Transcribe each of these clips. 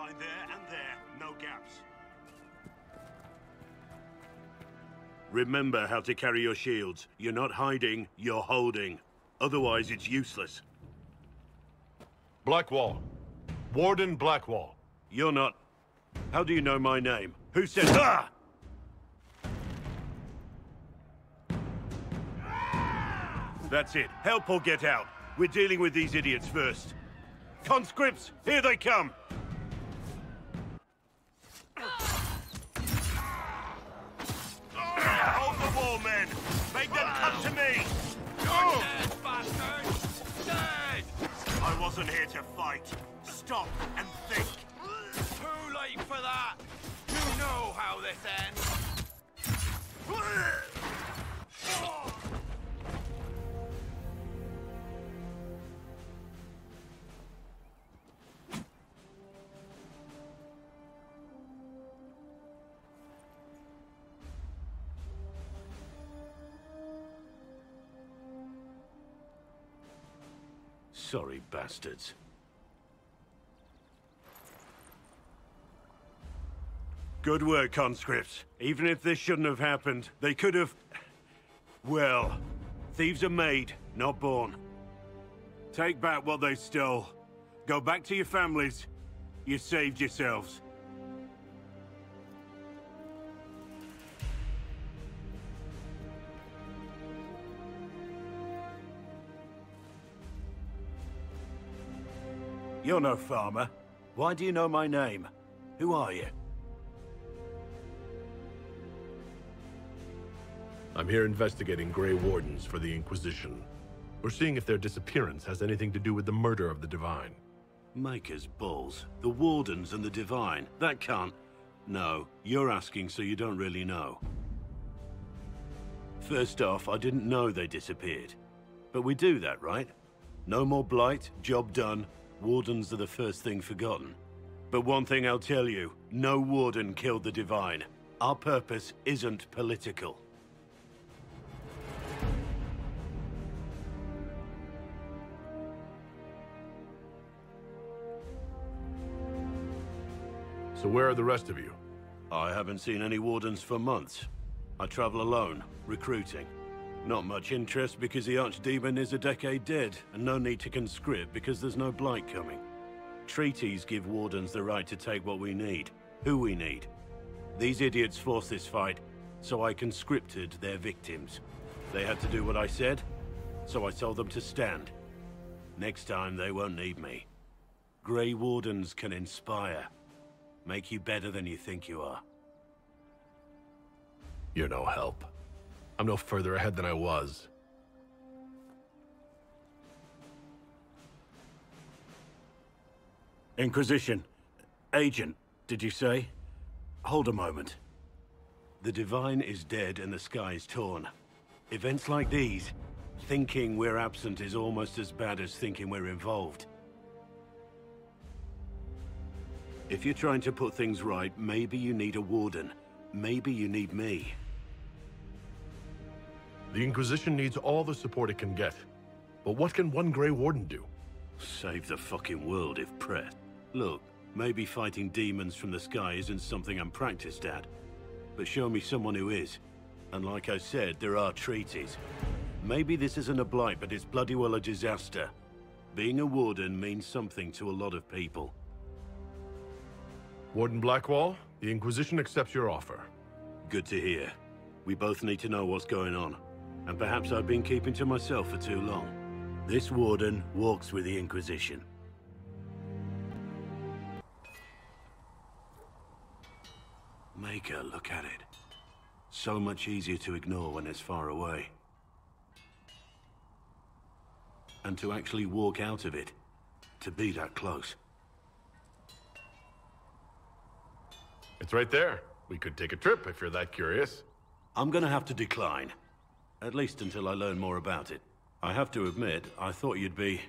Line there and there, no gaps. Remember how to carry your shields. You're not hiding, you're holding. Otherwise, it's useless. Blackwall. Warden Blackwall. You're not... How do you know my name? Who said... Ah! That's it. Help or get out. We're dealing with these idiots first. Conscripts, here they come! Hold the wall, men! Make them come to me! You're dead, bastard! Dead! I wasn't here to fight. Stop and think. Too late for that! You know how this ends! Sorry, bastards. Good work, conscripts. Even if this shouldn't have happened, they could have... Well, thieves are made, not born. Take back what they stole. Go back to your families. You saved yourselves. You're no farmer. Why do you know my name? Who are you? I'm here investigating Grey Wardens for the Inquisition. We're seeing if their disappearance has anything to do with the murder of the Divine. Maker's balls. The Wardens and the Divine. That can't... No, you're asking so you don't really know. First off, I didn't know they disappeared. But we do that, right? No more blight, job done. Wardens are the first thing forgotten. But one thing I'll tell you, no Warden killed the Divine. Our purpose isn't political. So where are the rest of you? I haven't seen any Wardens for months. I travel alone, recruiting. Not much interest because the Archdemon is a decade dead, and no need to conscript because there's no blight coming. Treaties give Wardens the right to take what we need, who we need. These idiots forced this fight, so I conscripted their victims. They had to do what I said, so I told them to stand. Next time they won't need me. Grey Wardens can inspire. Make you better than you think you are. You're no help. I'm no further ahead than I was. Inquisition. Agent, did you say? Hold a moment. The Divine is dead and the sky is torn. Events like these, thinking we're absent is almost as bad as thinking we're involved. If you're trying to put things right, maybe you need a Warden. Maybe you need me. The Inquisition needs all the support it can get. But what can one Grey Warden do? Save the fucking world if pressed. Look, maybe fighting demons from the sky isn't something I'm practiced at. But show me someone who is. And like I said, there are treaties. Maybe this isn't a blight, but it's bloody well a disaster. Being a Warden means something to a lot of people. Warden Blackwall, the Inquisition accepts your offer. Good to hear. We both need to know what's going on. And perhaps I've been keeping to myself for too long. This Warden walks with the Inquisition. Maker, look at it. So much easier to ignore when it's far away. And to actually walk out of it. To be that close. It's right there. We could take a trip if you're that curious. I'm gonna have to decline. At least until I learn more about it. I have to admit, I thought you'd be...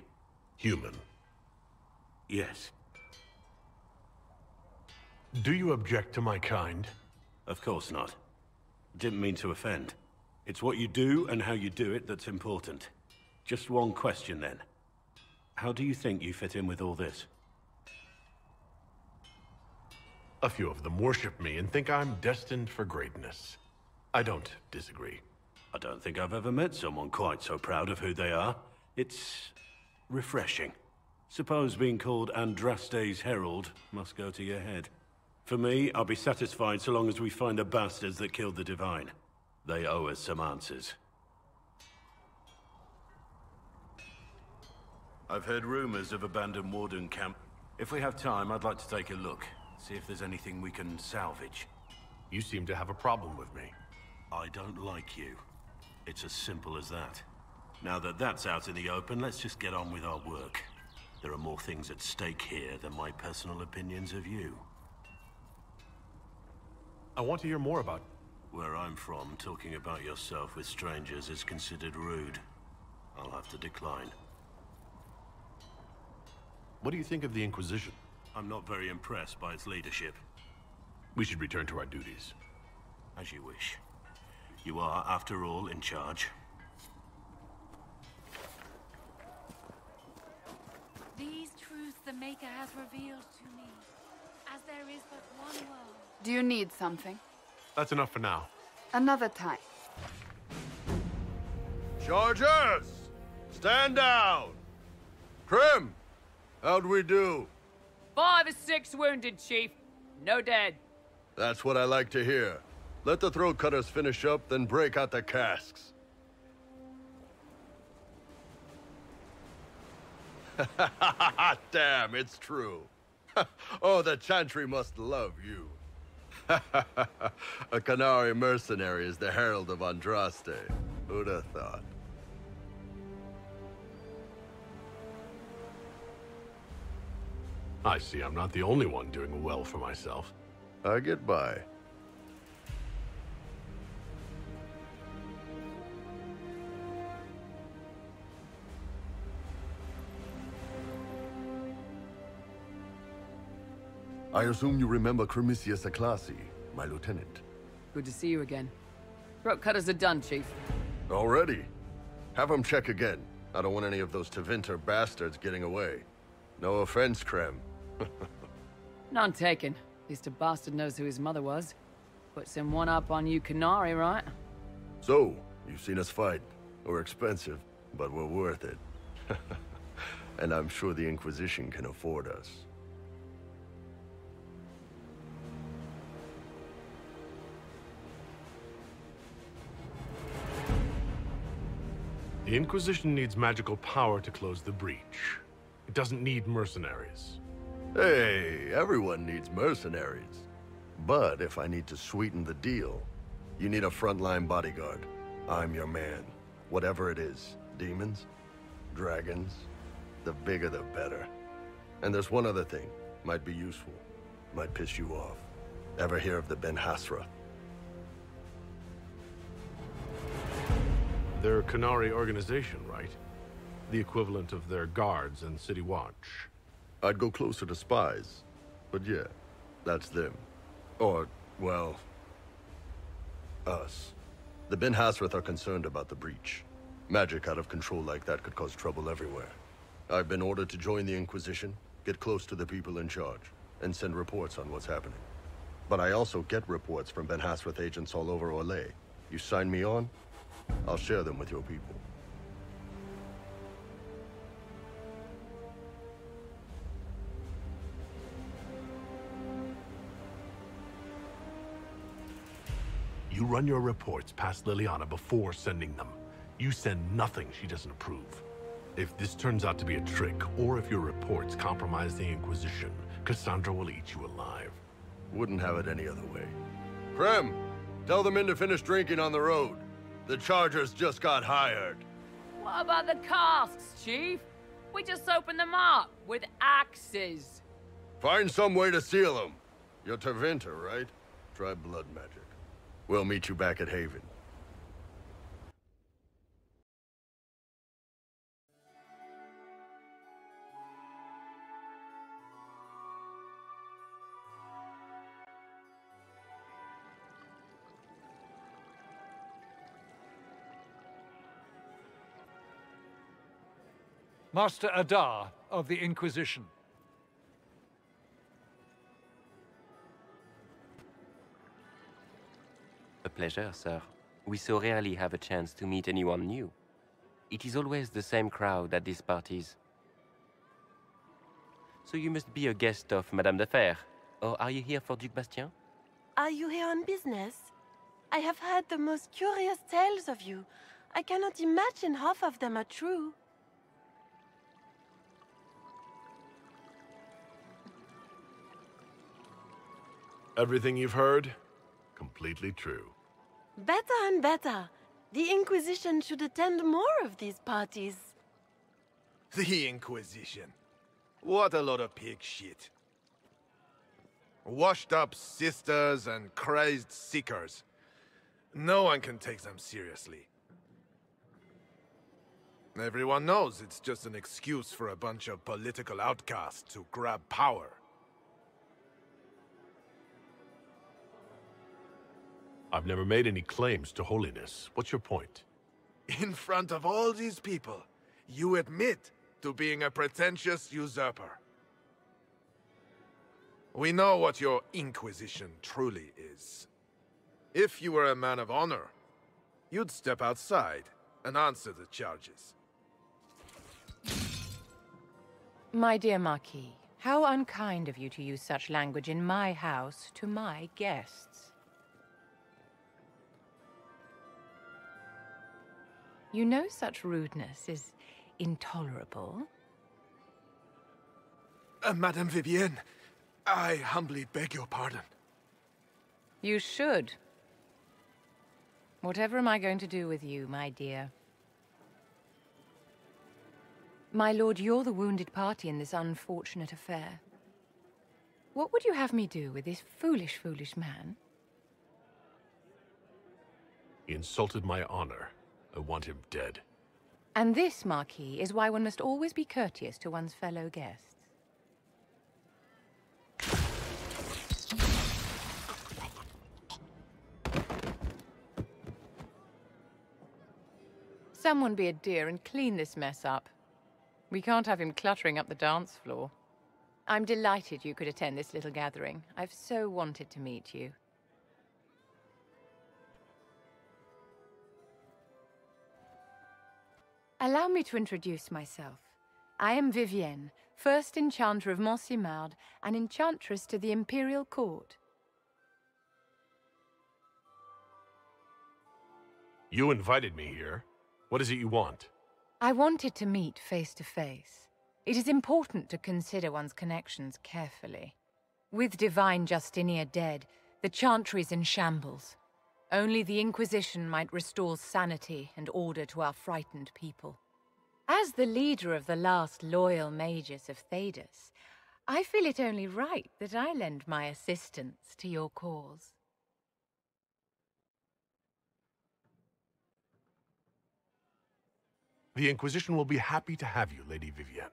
Human. Yes. Do you object to my kind? Of course not. Didn't mean to offend. It's what you do and how you do it that's important. Just one question then. How do you think you fit in with all this? A few of them worship me and think I'm destined for greatness. I don't disagree. I don't think I've ever met someone quite so proud of who they are. It's refreshing. Suppose being called Andraste's Herald must go to your head. For me, I'll be satisfied so long as we find the bastards that killed the Divine. They owe us some answers. I've heard rumors of abandoned Warden camp. If we have time, I'd like to take a look. See if there's anything we can salvage. You seem to have a problem with me. I don't like you. It's as simple as that. Now that that's out in the open, let's just get on with our work. There are more things at stake here than my personal opinions of you. I want to hear more about... Where I'm from, talking about yourself with strangers is considered rude. I'll have to decline. What do you think of the Inquisition? I'm not very impressed by its leadership. We should return to our duties. As you wish. You are, after all, in charge. These truths the Maker has revealed to me, as there is but one world. Do you need something? That's enough for now. Another time. Chargers! Stand down! Krim! How'd we do? 5 or 6 wounded, Chief. No dead. That's what I like to hear. Let the throat cutters finish up, then break out the casks. Damn, it's true. Oh, the Chantry must love you. A Canary mercenary is the herald of Andraste. Who'd have thought? I see I'm not the only one doing well for myself. I get by. I assume you remember Cremisius Aclassi, my lieutenant. Good to see you again. Throat cutters are done, Chief. Already? Have him check again. I don't want any of those Tevinter bastards getting away. No offense, Krem. None taken. At least a bastard knows who his mother was. Puts him one up on you Canary, right? So, you've seen us fight. We're expensive, but we're worth it. And I'm sure the Inquisition can afford us. The Inquisition needs magical power to close the breach. It doesn't need mercenaries. Hey, everyone needs mercenaries. But if I need to sweeten the deal, you need a frontline bodyguard. I'm your man. Whatever it is. Demons? Dragons? The bigger the better. And there's one other thing. Might be useful. Might piss you off. Ever hear of the Ben Hasra? They're a Canary organization, right? The equivalent of their guards and City Watch. I'd go closer to spies. But yeah, that's them. Or, well, us. The Ben Hasrath are concerned about the breach. Magic out of control like that could cause trouble everywhere. I've been ordered to join the Inquisition, get close to the people in charge, and send reports on what's happening. But I also get reports from Ben Hasrath agents all over Orlais. You sign me on, I'll share them with your people. You run your reports past Liliana before sending them. You send nothing she doesn't approve. If this turns out to be a trick, or if your reports compromise the Inquisition, Cassandra will eat you alive. Wouldn't have it any other way. Krem, tell the men to finish drinking on the road. The Chargers just got hired. What about the casks, Chief? We just opened them up with axes. Find some way to seal them. You're Tevinter, right? Try blood magic. We'll meet you back at Haven. Master Adar of the Inquisition. pleasure, sir. We so rarely have a chance to meet anyone new. It is always the same crowd at these parties. So you must be a guest of Madame de Fer, or are you here for Duc Bastien? Are you here on business? I have heard the most curious tales of you. I cannot imagine half of them are true. Everything you've heard? Completely true. Better and better. The Inquisition should attend more of these parties. The Inquisition. What a lot of pig shit. Washed up sisters and crazed seekers. No one can take them seriously. Everyone knows it's just an excuse for a bunch of political outcasts to grab power. I've never made any claims to holiness. What's your point? In front of all these people, you admit to being a pretentious usurper. We know what your Inquisition truly is. If you were a man of honor, you'd step outside and answer the charges. My dear Marquis, how unkind of you to use such language in my house to my guests. You know such rudeness is intolerable. Madame Vivienne, I humbly beg your pardon. You should. Whatever am I going to do with you, my dear? My lord, you're the wounded party in this unfortunate affair. What would you have me do with this foolish, foolish man? He insulted my honor. I want him dead. And this, Marquis, is why one must always be courteous to one's fellow guests. Someone be a dear and clean this mess up. We can't have him cluttering up the dance floor. I'm delighted you could attend this little gathering. I've so wanted to meet you. Allow me to introduce myself. I am Vivienne, first Enchanter of Montsimard and Enchantress to the Imperial Court. You invited me here. What is it you want? I wanted to meet face to face. It is important to consider one's connections carefully. With Divine Justinia dead, the Chantry is in shambles. Only the Inquisition might restore sanity and order to our frightened people. As the leader of the last loyal mages of Thedas, I feel it only right that I lend my assistance to your cause. The Inquisition will be happy to have you, Lady Vivienne.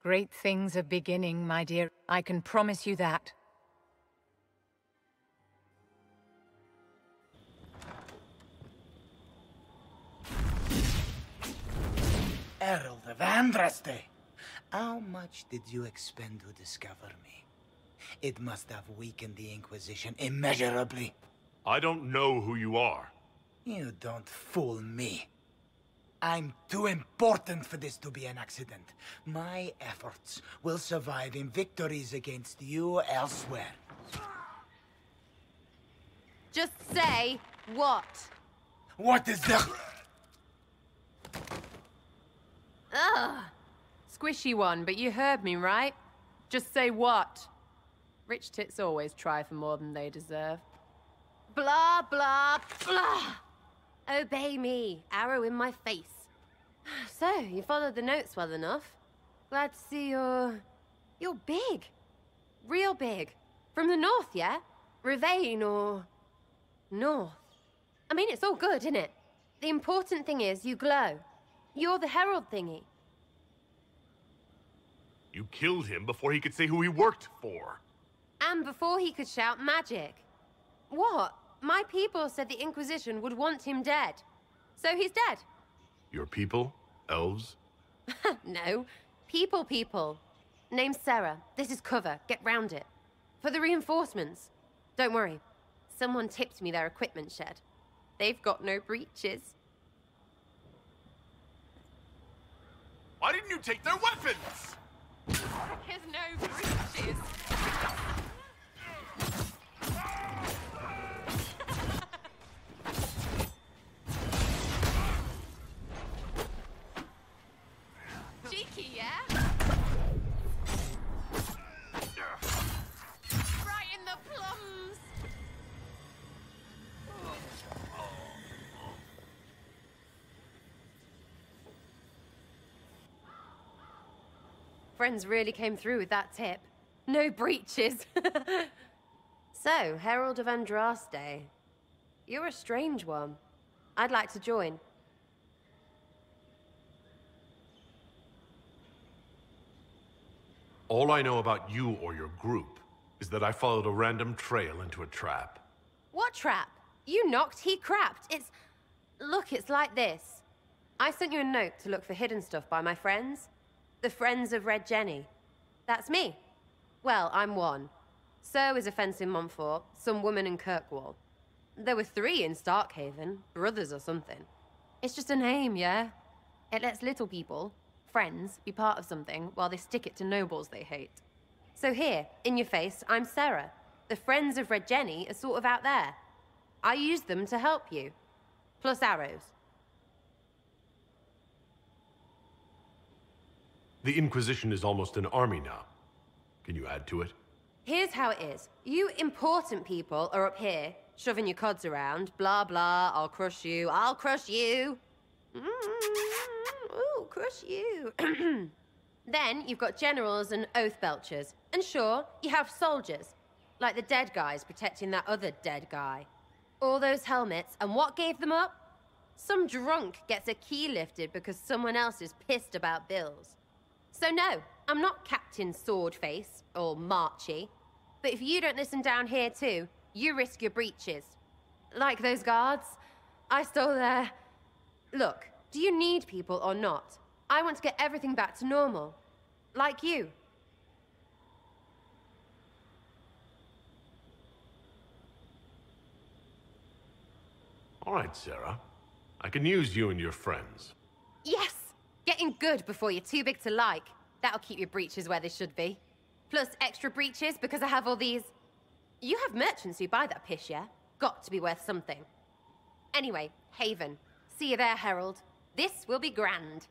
Great things are beginning, my dear. I can promise you that. Herald of Andraste, how much did you expend to discover me? It must have weakened the Inquisition immeasurably. I don't know who you are. You don't fool me. I'm too important for this to be an accident. My efforts will survive in victories against you elsewhere. Just say what? What is the... Ugh. Squishy one, but you heard me, right? Just say what? Rich tits always try for more than they deserve. Blah, blah, blah. Obey me. Arrow in my face. So, you followed the notes well enough. Glad to see you're big. Real big. From the north, yeah? Ravane or... north. I mean, it's all good, isn't it? The important thing is you glow. You're the herald thingy. You killed him before he could say who he worked for. And before he could shout magic. What? My people said the Inquisition would want him dead. So he's dead. Your people? Elves? No. People. Name's Sarah. This is cover. Get round it. For the reinforcements. Don't worry. Someone tipped me their equipment shed. They've got no breeches. Why didn't you take their weapons? There's no breeches. Cheeky, yeah? Right in the plums. Friends really came through with that tip. No breeches. So, Herald of Andraste. You're a strange one. I'd like to join. All I know about you or your group is that I followed a random trail into a trap. What trap? You knocked, he crapped. Look, it's like this. I sent you a note to look for hidden stuff by my friends. The Friends of Red Jenny. That's me. Well, I'm one. So is a fence in Montfort, some woman in Kirkwall. There were 3 in Starkhaven, brothers or something. It's just a name, yeah? It lets little people, friends, be part of something while they stick it to nobles they hate. So here, in your face, I'm Sarah. The Friends of Red Jenny are sort of out there. I used them to help you. Plus arrows. The Inquisition is almost an army now. Can you add to it? Here's how it is. You important people are up here, shoving your cods around. Blah, blah, I'll crush you, I'll crush you. Ooh, crush you. Then you've got generals and oath belchers. And sure, you have soldiers. Like the dead guys protecting that other dead guy. All those helmets, and what gave them up? Some drunk gets a key lifted because someone else is pissed about bills. So no, I'm not Captain Swordface, or Marchy. But if you don't listen down here too, you risk your breeches. Like those guards, I stole their... Look, do you need people or not? I want to get everything back to normal. Like you. All right, Sarah. I can use you and your friends. Yes! Getting good before you're too big to like. That'll keep your breeches where they should be. Plus extra breeches because I have all these... You have merchants who buy that piss, yeah? Got to be worth something. Anyway, Haven. See you there, Herald. This will be grand.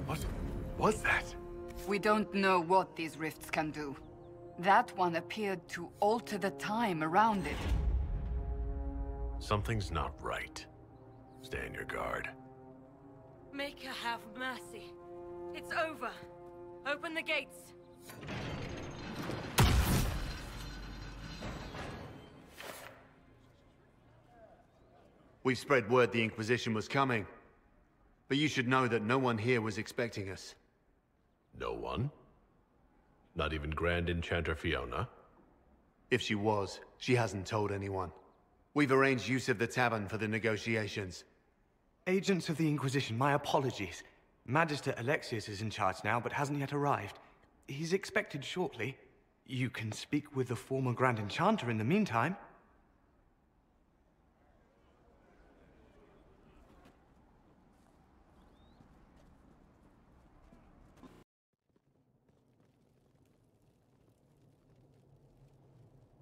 What was that? We don't know what these rifts can do. That one appeared to alter the time around it. Something's not right. Stay on your guard. Make her have mercy. It's over. Open the gates. We've spread word the Inquisition was coming. But you should know that no one here was expecting us. No one? Not even Grand Enchanter Fiona? If she was, she hasn't told anyone. We've arranged use of the tavern for the negotiations. Agents of the Inquisition, my apologies. Magister Alexius is in charge now, but hasn't yet arrived. He's expected shortly. You can speak with the former Grand Enchanter in the meantime.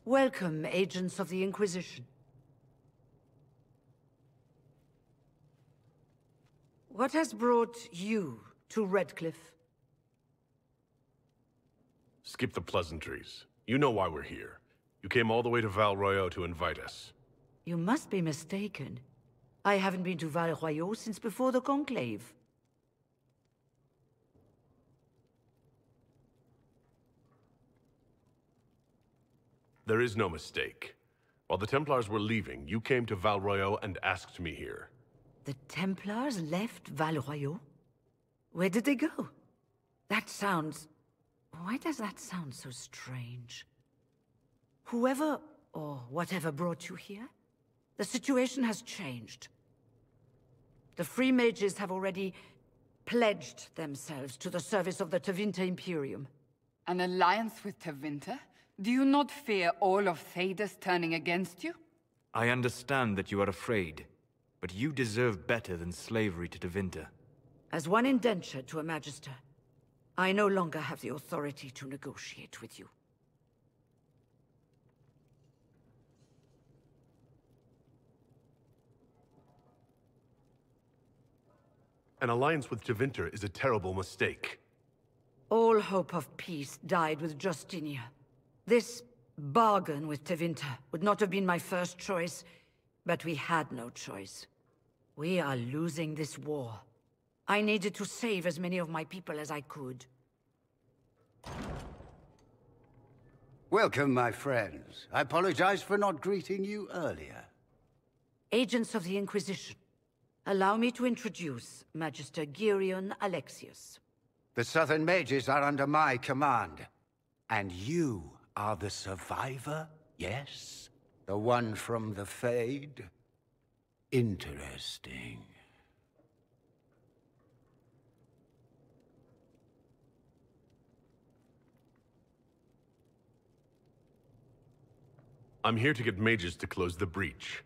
Welcome, agents of the Inquisition. What has brought you to Redcliffe? Skip the pleasantries. You know why we're here. You came all the way to Val Royeaux to invite us. You must be mistaken. I haven't been to Val Royeaux since before the Conclave. There is no mistake. While the Templars were leaving, you came to Val Royeaux and asked me here. The Templars left Val Royeaux? Where did they go? That sounds... Why does that sound so strange? Whoever or whatever brought you here, the situation has changed. The Free Mages have already pledged themselves to the service of the Tevinter Imperium. An alliance with Tevinter? Do you not fear all of Thedas turning against you? I understand that you are afraid, but you deserve better than slavery to Tevinter. As one indentured to a Magister, I no longer have the authority to negotiate with you. An alliance with Tevinter is a terrible mistake. All hope of peace died with Justinia. This bargain with Tevinter would not have been my first choice, but we had no choice. We are losing this war. I needed to save as many of my people as I could. Welcome, my friends. I apologize for not greeting you earlier. Agents of the Inquisition, allow me to introduce Magister Girion Alexius. The Southern Mages are under my command. And you are the survivor, yes? The one from the Fade? Interesting. I'm here to get mages to close the breach.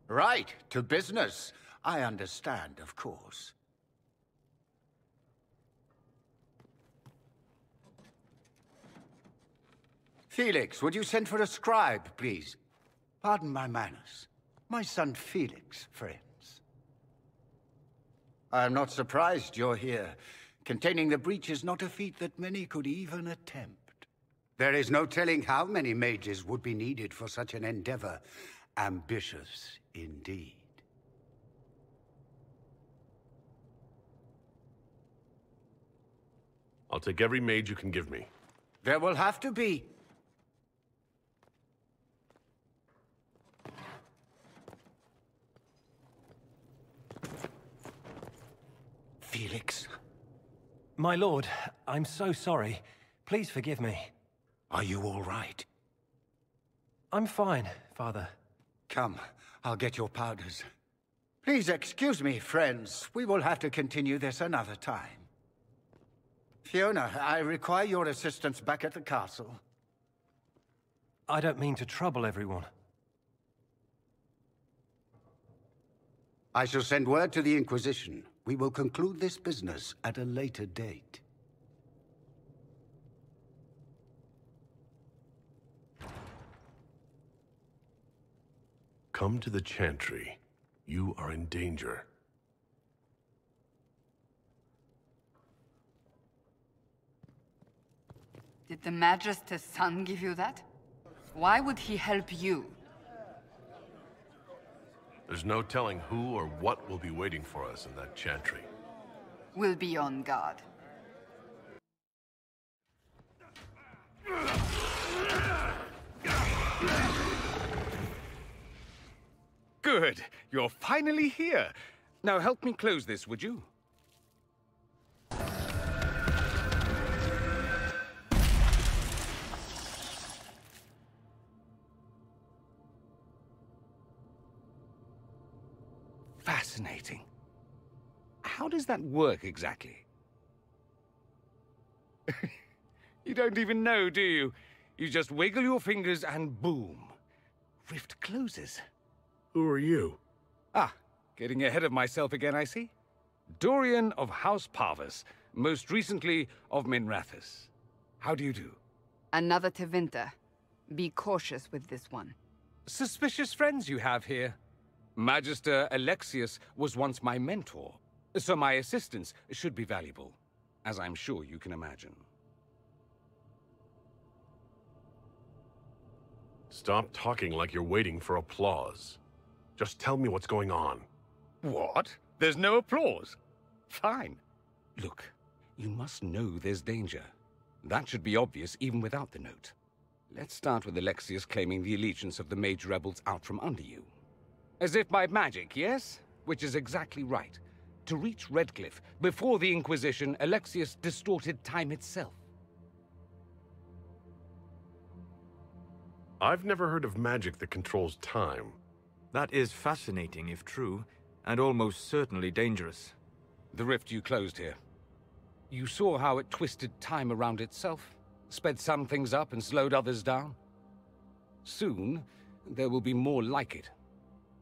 Right, to business. I understand, of course. Felix, would you send for a scribe, please? Pardon my manners. My son Felix, friends. I am not surprised you're here. Containing the breach is not a feat that many could even attempt. There is no telling how many mages would be needed for such an endeavor. Ambitious, indeed. I'll take every mage you can give me. There will have to be. Felix. My lord, I'm so sorry. Please forgive me. Are you all right? I'm fine, Father. Come, I'll get your powders. Please excuse me, friends. We will have to continue this another time. Fiona, I require your assistance back at the castle. I don't mean to trouble everyone. I shall send word to the Inquisition. We will conclude this business at a later date. Come to the Chantry. You are in danger. Did the Magister's son give you that? Why would he help you? There's no telling who or what will be waiting for us in that Chantry. We'll be on guard. Good. You're finally here. Now help me close this, would you? Fascinating. How does that work exactly? You don't even know, do you? You just wiggle your fingers and boom. Rift closes. Who are you? Ah, getting ahead of myself again, I see. Dorian of House Parvus, most recently of Minrathous. How do you do? Another Tevinter. Be cautious with this one. Suspicious friends you have here. Magister Alexius was once my mentor, so my assistance should be valuable, as I'm sure you can imagine. Stop talking like you're waiting for applause. Just tell me what's going on. What? There's no applause? Fine. Look, you must know there's danger. That should be obvious even without the note. Let's start with Alexius claiming the allegiance of the mage rebels out from under you. As if by magic, yes? Which is exactly right. To reach Redcliffe, before the Inquisition, Alexius distorted time itself. I've never heard of magic that controls time. That is fascinating, if true, and almost certainly dangerous. The rift you closed here. You saw how it twisted time around itself? sped some things up and slowed others down. Soon, there will be more like it,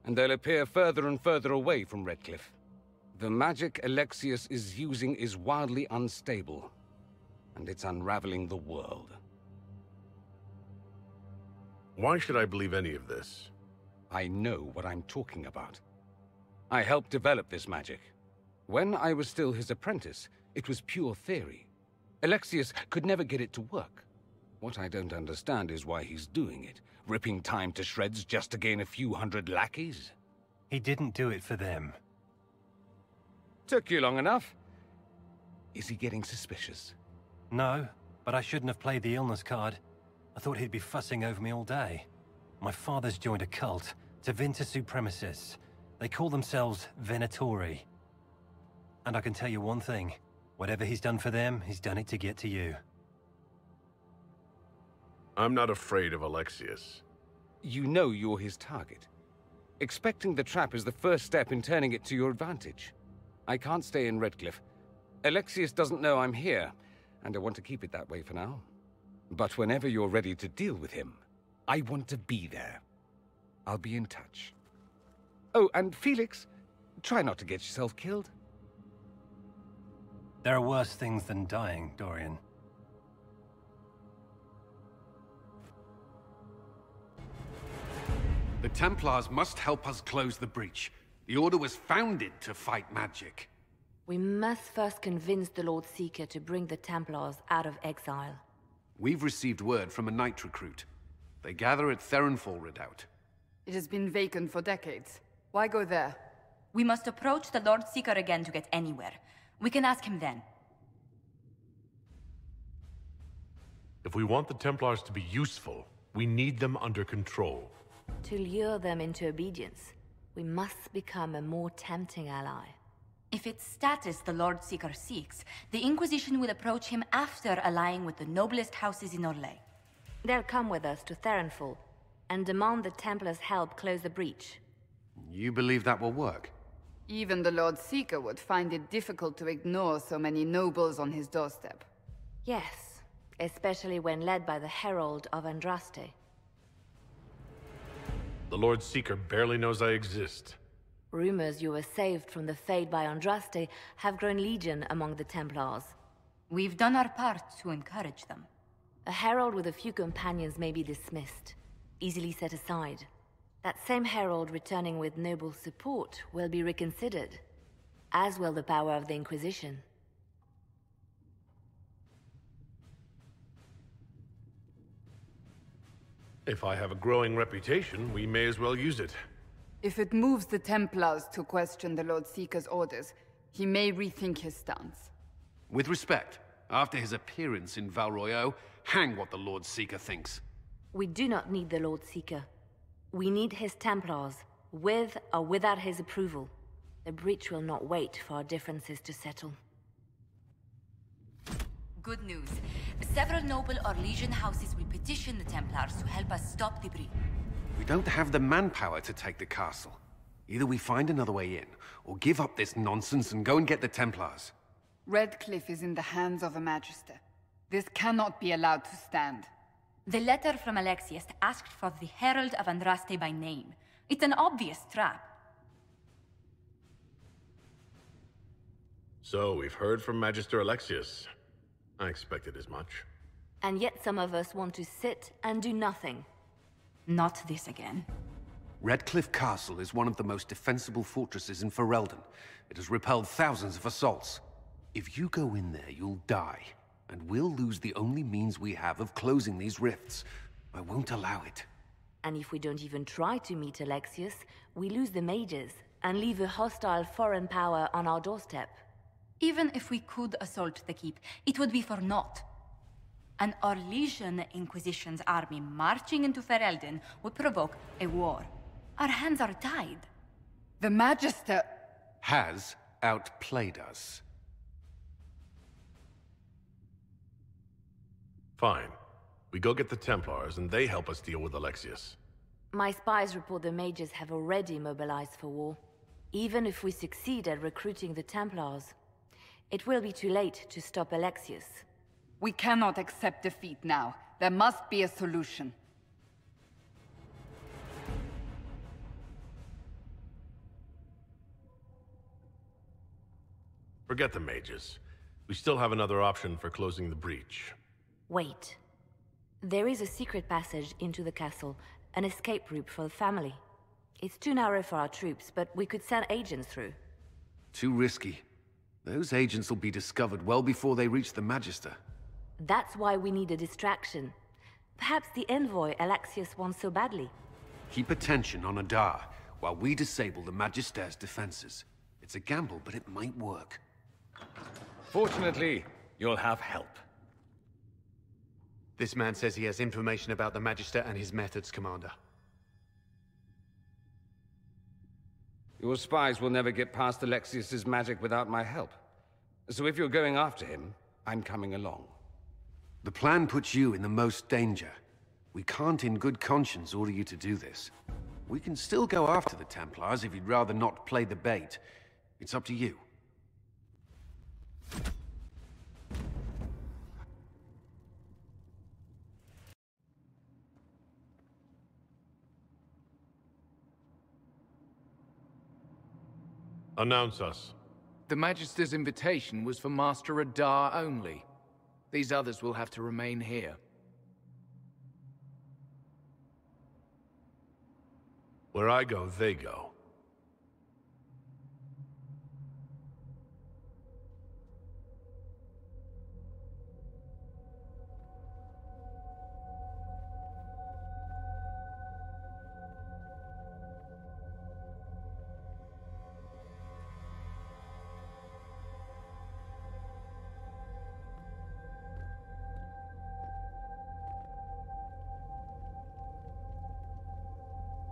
and they'll appear further and further away from Redcliffe. The magic Alexius is using is wildly unstable, and it's unraveling the world. Why should I believe any of this? I know what I'm talking about. I helped develop this magic. When I was still his apprentice, it was pure theory. Alexius could never get it to work. What I don't understand is why he's doing it, ripping time to shreds just to gain a few hundred lackeys. He didn't do it for them. Took you long enough. Is he getting suspicious? No, but I shouldn't have played the illness card. I thought he'd be fussing over me all day. My father's joined a cult, Tevinter Supremacists. They call themselves Venatori. And I can tell you one thing. Whatever he's done for them, he's done it to get to you. I'm not afraid of Alexius. You know you're his target. Expecting the trap is the first step in turning it to your advantage. I can't stay in Redcliffe. Alexius doesn't know I'm here, and I want to keep it that way for now. But whenever you're ready to deal with him, I want to be there. I'll be in touch. Oh, and Felix, try not to get yourself killed. There are worse things than dying, Dorian. The Templars must help us close the breach. The Order was founded to fight magic. We must first convince the Lord Seeker to bring the Templars out of exile. We've received word from a knight recruit. They gather at Theronfall Redoubt. It has been vacant for decades. Why go there? We must approach the Lord Seeker again to get anywhere. We can ask him then. If we want the Templars to be useful, we need them under control. To lure them into obedience, we must become a more tempting ally. If it's status the Lord Seeker seeks, the Inquisition will approach him after allying with the noblest houses in Orlais. They'll come with us to Theronfall and demand the Templars' help close the breach. You believe that will work? Even the Lord Seeker would find it difficult to ignore so many nobles on his doorstep. Yes, especially when led by the Herald of Andraste. The Lord Seeker barely knows I exist. Rumors you were saved from the fate by Andraste have grown legion among the Templars. We've done our part to encourage them. A herald with a few companions may be dismissed, easily set aside. That same herald returning with noble support will be reconsidered, as will the power of the Inquisition. If I have a growing reputation, we may as well use it. If it moves the Templars to question the Lord Seeker's orders, he may rethink his stance. With respect, after his appearance in Val Royeaux, hang what the Lord Seeker thinks. We do not need the Lord Seeker. We need his Templars, with or without his approval. The breach will not wait for our differences to settle. Good news. Several noble Orlesian houses will petition the Templars to help us stop the breach. We don't have the manpower to take the castle. Either we find another way in, or give up this nonsense and go and get the Templars. Redcliffe is in the hands of a Magister. This cannot be allowed to stand. The letter from Alexius asked for the Herald of Andraste by name. It's an obvious trap. So, we've heard from Magister Alexius. I expected as much. And yet some of us want to sit and do nothing. Not this again. Redcliffe Castle is one of the most defensible fortresses in Ferelden. It has repelled thousands of assaults. If you go in there, you'll die. And we'll lose the only means we have of closing these rifts. I won't allow it. And if we don't even try to meet Alexius, we lose the mages and leave a hostile foreign power on our doorstep. Even if we could assault the keep, it would be for naught. An Orlesian Inquisition's army marching into Ferelden would provoke a war. Our hands are tied. The Magister has outplayed us. Fine. We go get the Templars, and they help us deal with Alexius. My spies report the mages have already mobilized for war. Even if we succeed at recruiting the Templars, it will be too late to stop Alexius. We cannot accept defeat now. There must be a solution. Forget the mages. We still have another option for closing the breach. Wait. There is a secret passage into the castle, an escape route for the family. It's too narrow for our troops, but we could send agents through. Too risky. Those agents will be discovered well before they reach the Magister. That's why we need a distraction. Perhaps the envoy Alexius wants so badly. Keep attention on Adar, while we disable the Magister's defenses. It's a gamble, but it might work. Fortunately, you'll have help. This man says he has information about the Magister and his methods, Commander. Your spies will never get past Alexius's magic without my help. So if you're going after him, I'm coming along. The plan puts you in the most danger. We can't in good conscience order you to do this. We can still go after the Templars if you'd rather not play the bait. It's up to you. Announce us. The Magister's invitation was for Master Adar only. These others will have to remain here. Where I go, they go.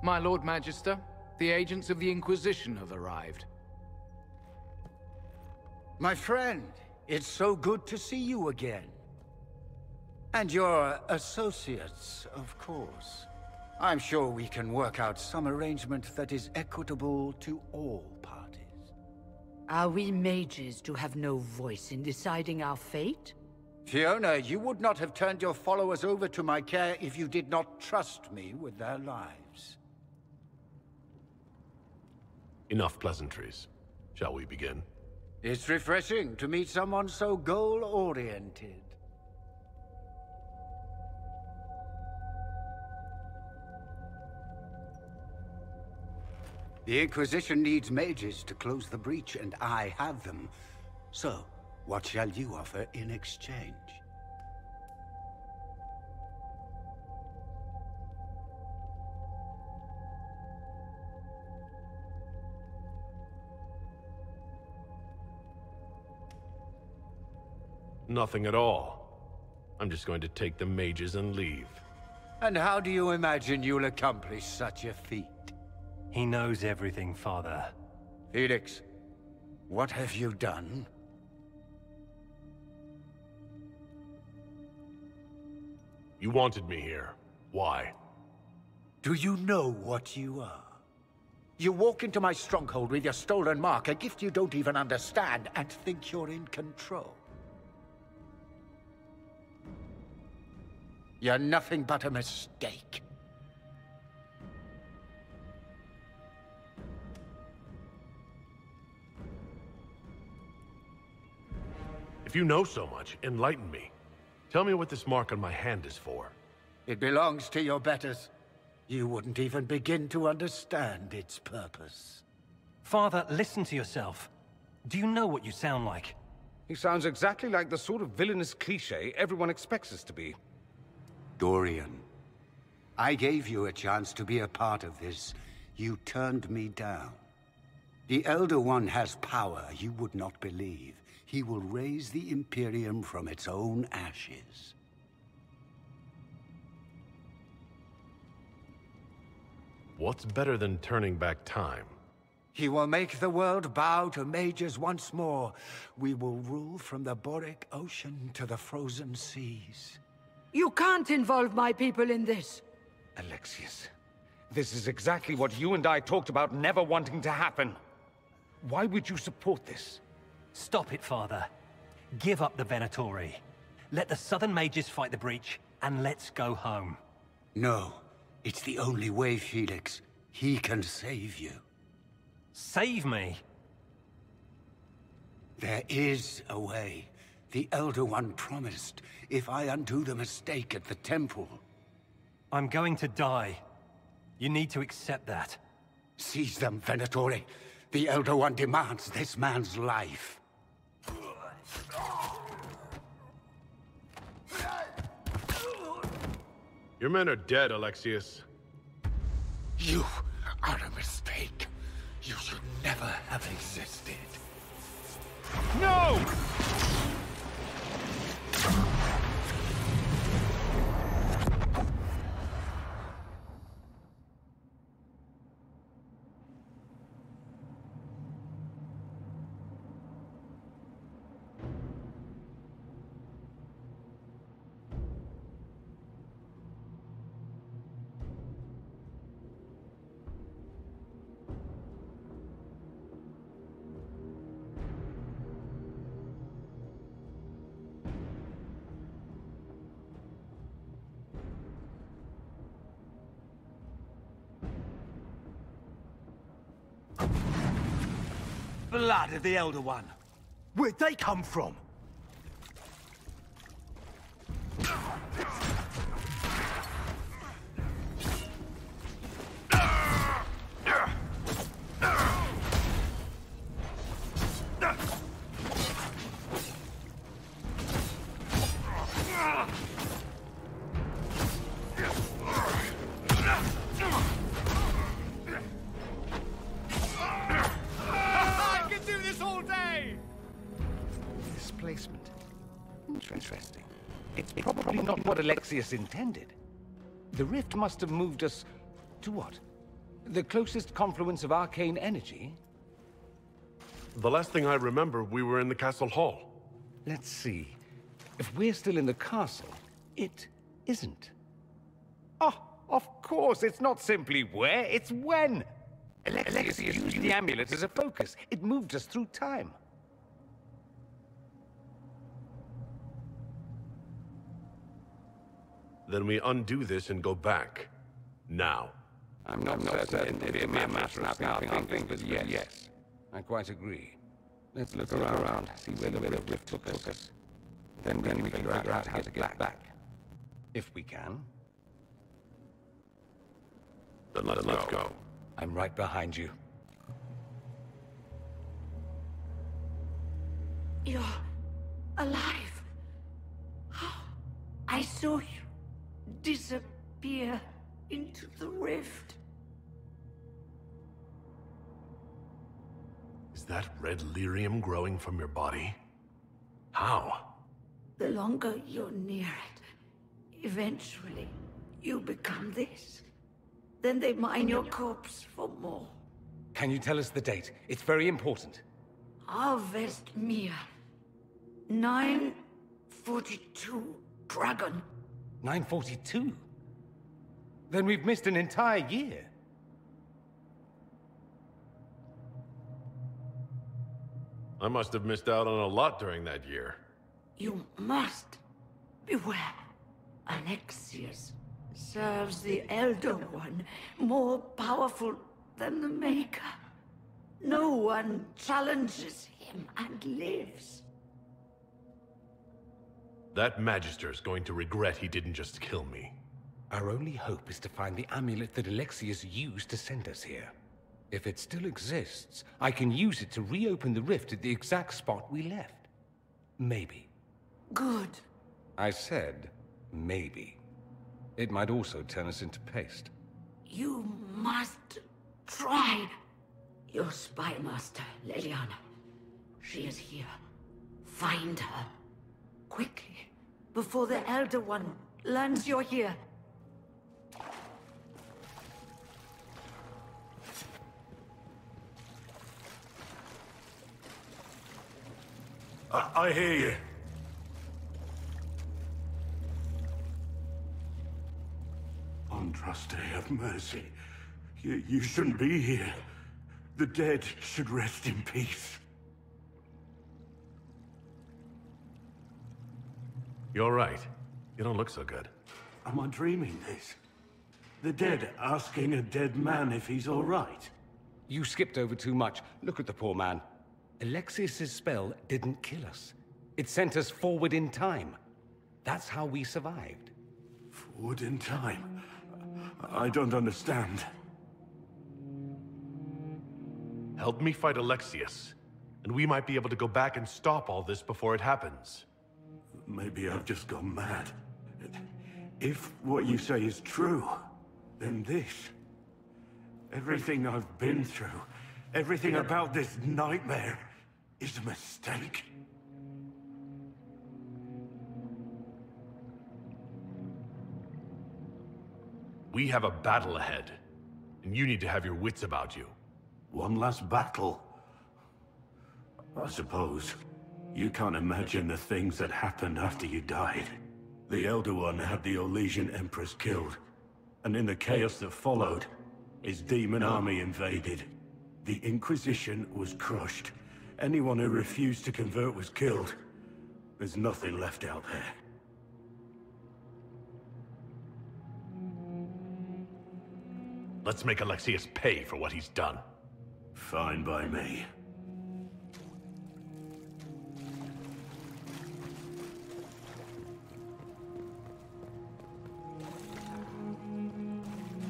My Lord Magister, the agents of the Inquisition have arrived. My friend, it's so good to see you again. And your associates, of course. I'm sure we can work out some arrangement that is equitable to all parties. Are we mages to have no voice in deciding our fate? Fiona, you would not have turned your followers over to my care if you did not trust me with their lives. Enough pleasantries. Shall we begin? It's refreshing to meet someone so goal-oriented. The Inquisition needs mages to close the breach, and I have them. So, what shall you offer in exchange? Nothing at all. I'm just going to take the mages and leave. And how do you imagine you'll accomplish such a feat? He knows everything, Father. Felix, what have you done? You wanted me here. Why? Do you know what you are? You walk into my stronghold with your stolen mark, a gift you don't even understand, and think you're in control. You're nothing but a mistake. If you know so much, enlighten me. Tell me what this mark on my hand is for. It belongs to your betters. You wouldn't even begin to understand its purpose. Father, listen to yourself. Do you know what you sound like? He sounds exactly like the sort of villainous cliché everyone expects us to be. Dorian, I gave you a chance to be a part of this. You turned me down. The Elder One has power you would not believe. He will raise the Imperium from its own ashes. What's better than turning back time? He will make the world bow to mages once more. We will rule from the Boric Ocean to the frozen seas. You can't involve my people in this. Alexius, this is exactly what you and I talked about never wanting to happen. Why would you support this? Stop it, Father. Give up the Venatori. Let the Southern Mages fight the breach, and let's go home. No. It's the only way, Felix. He can save you. Save me? There is a way. The Elder One promised, if I undo the mistake at the temple. I'm going to die. You need to accept that. Seize them, Venatori. The Elder One demands this man's life. Your men are dead, Alexius. You are a mistake. You should never have existed. No! Blood of the Elder One. Where'd they come from? Interesting. It's probably not what Alexius intended. The rift must have moved us to what? The closest confluence of arcane energy? The last thing I remember, we were in the castle hall. Let's see. If we're still in the castle, it isn't. Oh, of course, it's not simply where, it's when. Alexius used the amulet as a focus. It moved us through time. Then we undo this and go back. Now. I'm not certain it'd be a matter of snapping our fingers, but yes. I quite agree. Let's look around, see where the rift took us. Then we can figure out how to get back. If we can. Then let's go. I'm right behind you. You're alive. I saw you disappear into the rift. Is that red lyrium growing from your body? How? The longer you're near it, eventually you become this. Then they mine your corpse for more. Can you tell us the date? It's very important. Harvest Mir. 942 Dragon. 942? Then we've missed an entire year. I must have missed out on a lot during that year. You must beware. Alexius serves the Elder One, more powerful than the Maker. No one challenges him and lives. That Magister's going to regret he didn't just kill me. Our only hope is to find the amulet that Alexius used to send us here. If it still exists, I can use it to reopen the rift at the exact spot we left. Maybe. Good. I said, maybe. It might also turn us into paste. You must try. Your spy master, Leliana. She is here. Find her. Quickly, before the Elder One learns you're here. I hear you. Andraste, have mercy. You shouldn't be here. The dead should rest in peace. You all right? You don't look so good. Am I dreaming this? The dead asking a dead man if he's all right? You skipped over too much. Look at the poor man. Alexius's spell didn't kill us. It sent us forward in time. That's how we survived. Forward in time? I don't understand. Help me fight Alexius, and we might be able to go back and stop all this before it happens. Maybe I've just gone mad. If what you say is true, then this... everything I've been through, everything about this nightmare, is a mistake. We have a battle ahead, and you need to have your wits about you. One last battle? I suppose. You can't imagine the things that happened after you died. The Elder One had the Orlesian Empress killed, and in the chaos that followed, his demon army invaded. The Inquisition was crushed. Anyone who refused to convert was killed. There's nothing left out there. Let's make Alexius pay for what he's done. Fine by me.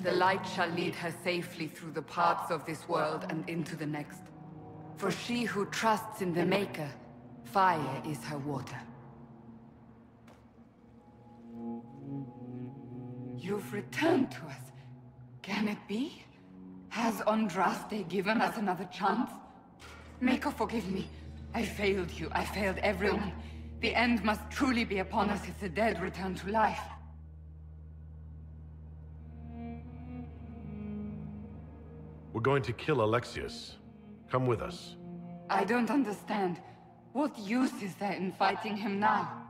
The light shall lead her safely through the paths of this world and into the next. For she who trusts in the Maker, fire is her water. You've returned to us. Can it be? Has Andraste given us another chance? Maker, forgive me. I failed you. I failed everyone. The end must truly be upon us if the dead return to life. We're going to kill Alexius. Come with us. I don't understand. What use is there in fighting him now?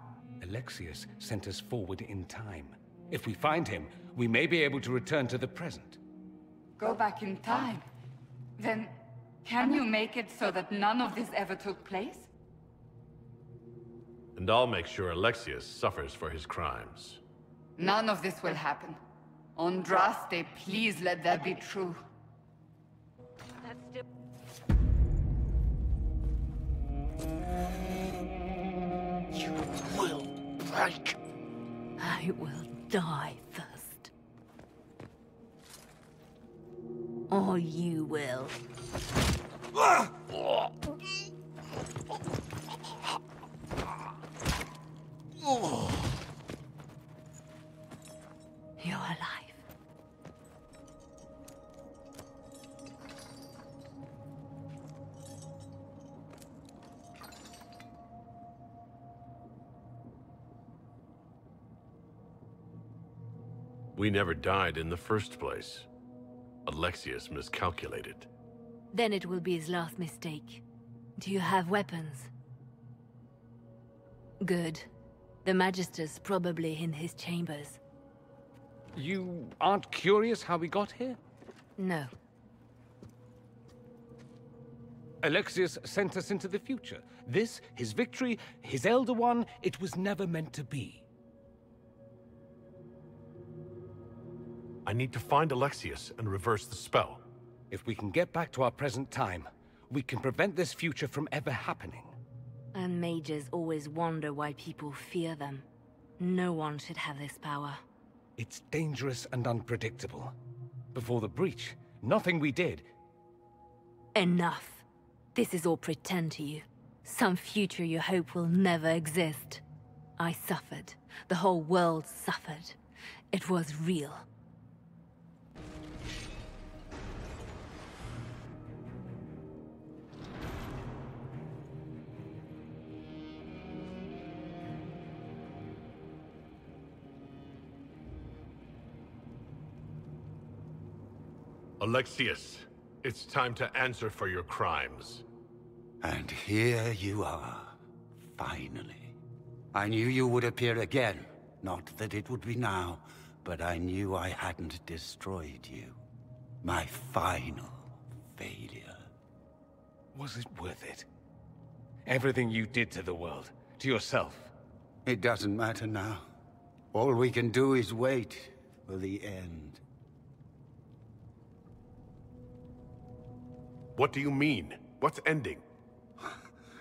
Alexius sent us forward in time. If we find him, we may be able to return to the present. Go back in time? Then, can you make it so that none of this ever took place? And I'll make sure Alexius suffers for his crimes. None of this will happen. Andraste, please let that be true. You will break. I will die first. Or you will. You're alive. We never died in the first place. Alexius miscalculated. Then it will be his last mistake. Do you have weapons? Good. The Magister's probably in his chambers. You aren't curious how we got here? No. Alexius sent us into the future. This, his victory, his Elder One, it was never meant to be. I need to find Alexius and reverse the spell. If we can get back to our present time, we can prevent this future from ever happening. And mages always wonder why people fear them. No one should have this power. It's dangerous and unpredictable. Before the breach, nothing we did... Enough. This is all pretend to you. Some future you hope will never exist. I suffered. The whole world suffered. It was real. Alexius, it's time to answer for your crimes. And here you are, finally. I knew you would appear again. Not that it would be now, but I knew I hadn't destroyed you. My final failure. Was it worth it? Everything you did to the world, to yourself. It doesn't matter now. All we can do is wait for the end. What do you mean? What's ending?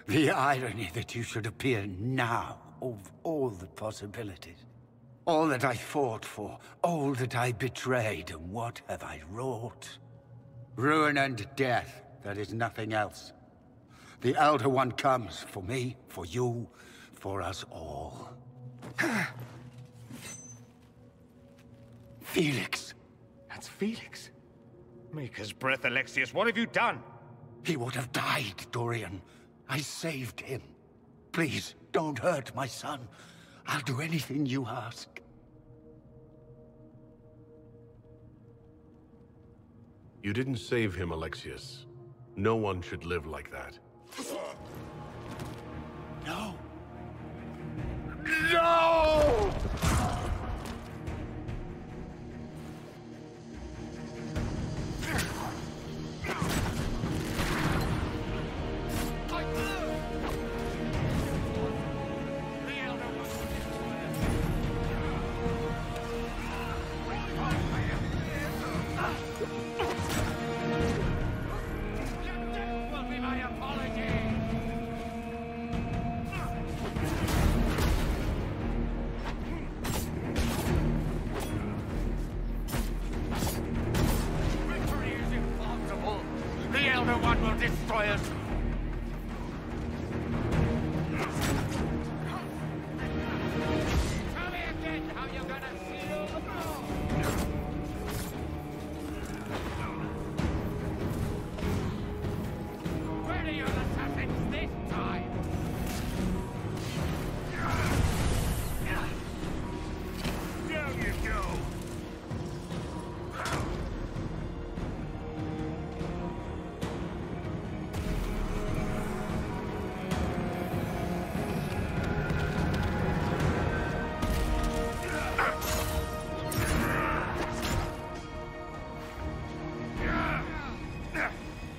The irony that you should appear now, of all the possibilities. All that I fought for, all that I betrayed, and what have I wrought? Ruin and death, that is nothing else. The Elder One comes, for me, for you, for us all. Felix! That's Felix. Maker's breath, Alexius, what have you done? He would have died, Dorian. I saved him. Please, don't hurt my son. I'll do anything you ask. You didn't save him, Alexius. No one should live like that. No! No!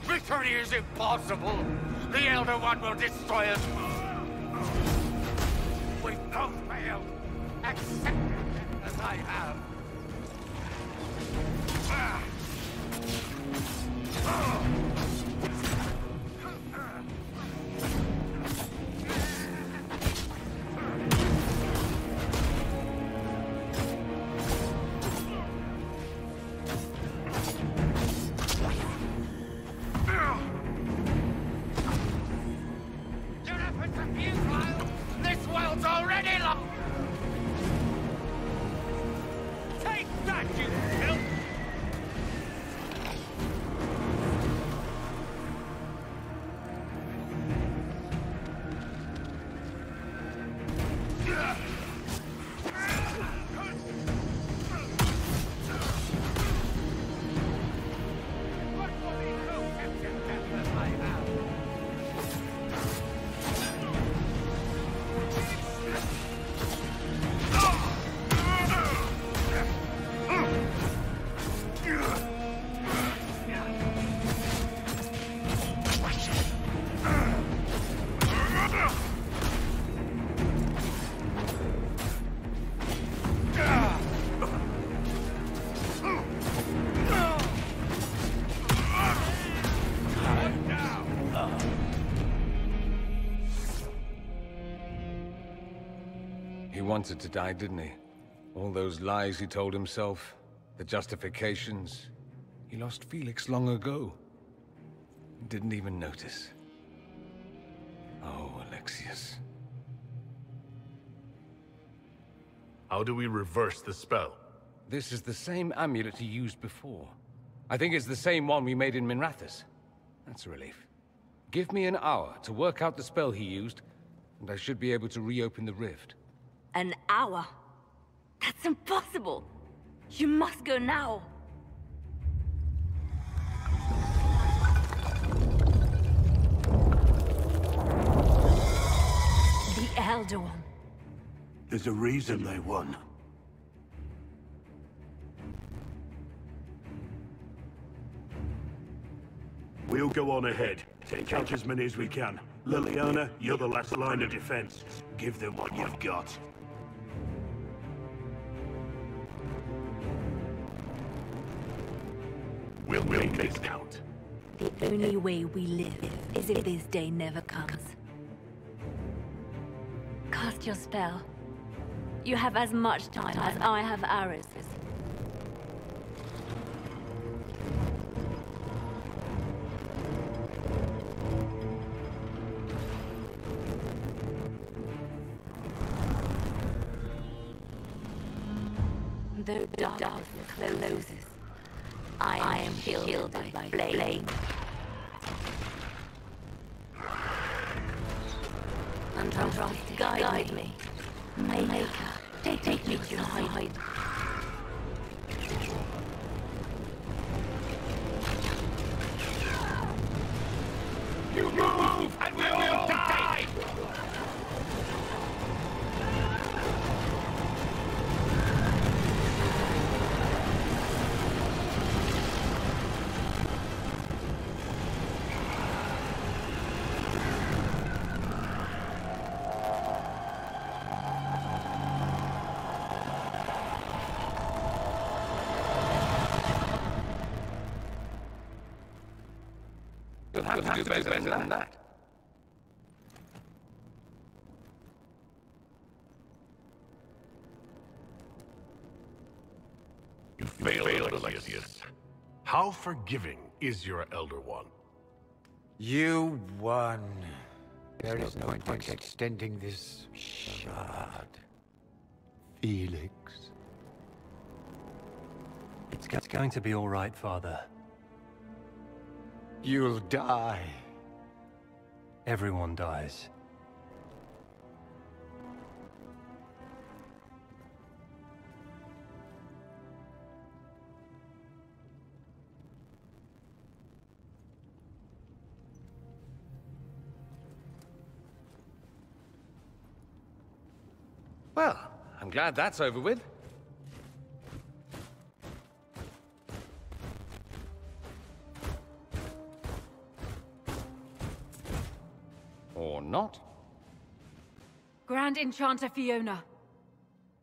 Victory is impossible! The Elder One will destroy us! We've both failed! Accept it as I have! He wanted to die, didn't he? All those lies he told himself, the justifications. He lost Felix long ago. Didn't even notice. Oh, Alexius. How do we reverse the spell? This is the same amulet he used before. I think it's the same one we made in Minrathous. That's a relief. Give me an hour to work out the spell he used, and I should be able to reopen the rift. An hour? That's impossible! You must go now! The Elder One. There's a reason they won. We'll go on ahead. Take out as many as we can. Liliana, you're the last line of defense. Give them what you've got. We'll make this count. The only way we live is if this day never comes. Cast your spell. You have as much time as I have hours. The darkness closes. I am shielded by flame. Untrusted, guide me. Maker, take me to your side. You move, and we all die! You'll have to do better than that. You failed, Alexius. How forgiving is your Elder One? You won. There is no point extending this shard. Felix. It's going to be all right, Father. You'll die. Everyone dies. Well, I'm glad that's over with. Or not. Grand Enchanter Fiona.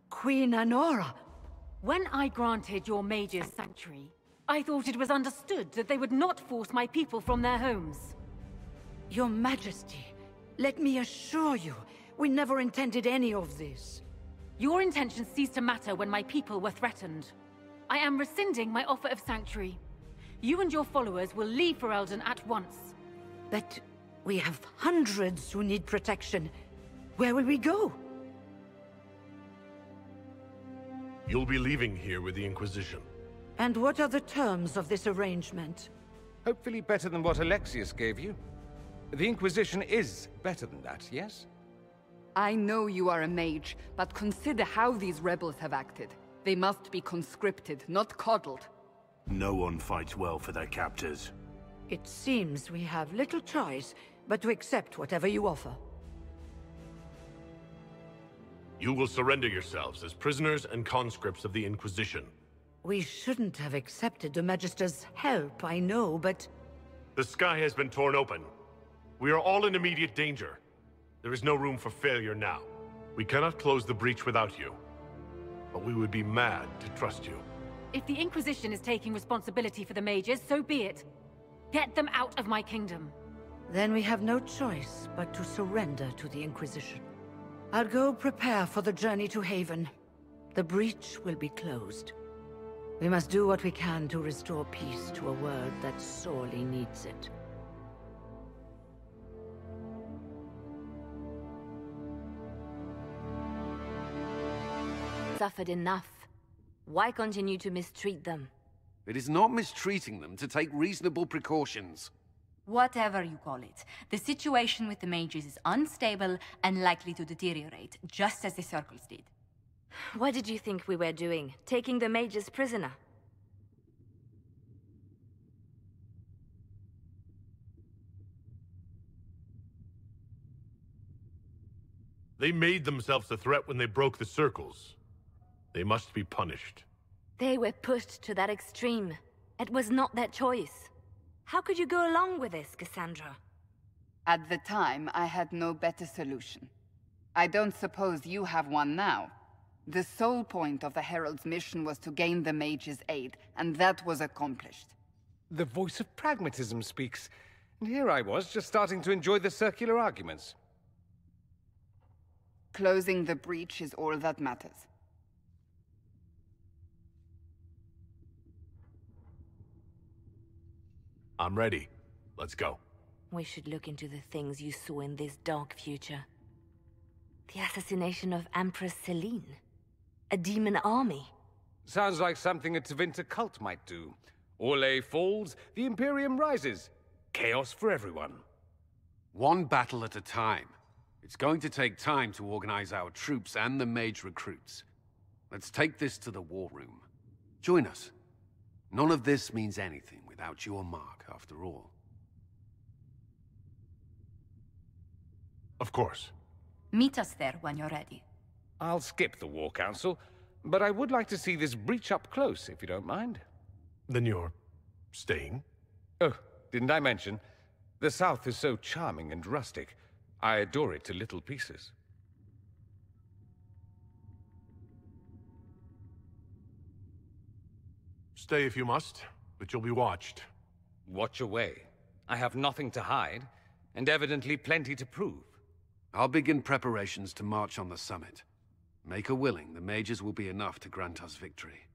Queen Anora. When I granted your mages sanctuary, I thought it was understood that they would not force my people from their homes. Your Majesty, let me assure you, we never intended any of this. Your intentions ceased to matter when my people were threatened. I am rescinding my offer of sanctuary. You and your followers will leave Ferelden at once. But we have hundreds who need protection. Where will we go? You'll be leaving here with the Inquisition. And what are the terms of this arrangement? Hopefully better than what Alexius gave you. The Inquisition is better than that, yes? I know you are a mage, but consider how these rebels have acted. They must be conscripted, not coddled. No one fights well for their captors. It seems we have little choice but to accept whatever you offer. You will surrender yourselves as prisoners and conscripts of the Inquisition. We shouldn't have accepted the Magister's help, I know, but... The sky has been torn open. We are all in immediate danger. There is no room for failure now. We cannot close the breach without you. But we would be mad to trust you. If the Inquisition is taking responsibility for the mages, so be it. Get them out of my kingdom. Then we have no choice but to surrender to the Inquisition. I'll go prepare for the journey to Haven. The breach will be closed. We must do what we can to restore peace to a world that sorely needs it. Suffered enough. Why continue to mistreat them? It is not mistreating them to take reasonable precautions. Whatever you call it, the situation with the mages is unstable and likely to deteriorate, just as the circles did. What did you think we were doing? Taking the mages prisoner? They made themselves a threat when they broke the circles. They must be punished. They were pushed to that extreme. It was not their choice. How could you go along with this, Cassandra? At the time, I had no better solution. I don't suppose you have one now. The sole point of the Herald's mission was to gain the mage's aid, and that was accomplished. The voice of pragmatism speaks. And here I was, just starting to enjoy the circular arguments. Closing the breach is all that matters. I'm ready. Let's go. We should look into the things you saw in this dark future. The assassination of Empress Celine. A demon army. Sounds like something a Tevinter cult might do. Orlais falls, the Imperium rises. Chaos for everyone. One battle at a time. It's going to take time to organize our troops and the mage recruits. Let's take this to the war room. Join us. None of this means anything without your mark, after all. Of course. Meet us there when you're ready. I'll skip the War Council, but I would like to see this breach up close, if you don't mind. Then you're staying? Oh, didn't I mention? The South is so charming and rustic. I adore it to little pieces. Stay if you must, but you'll be watched. Watch away. I have nothing to hide, and evidently plenty to prove. I'll begin preparations to march on the summit. Make her willing, the mages will be enough to grant us victory.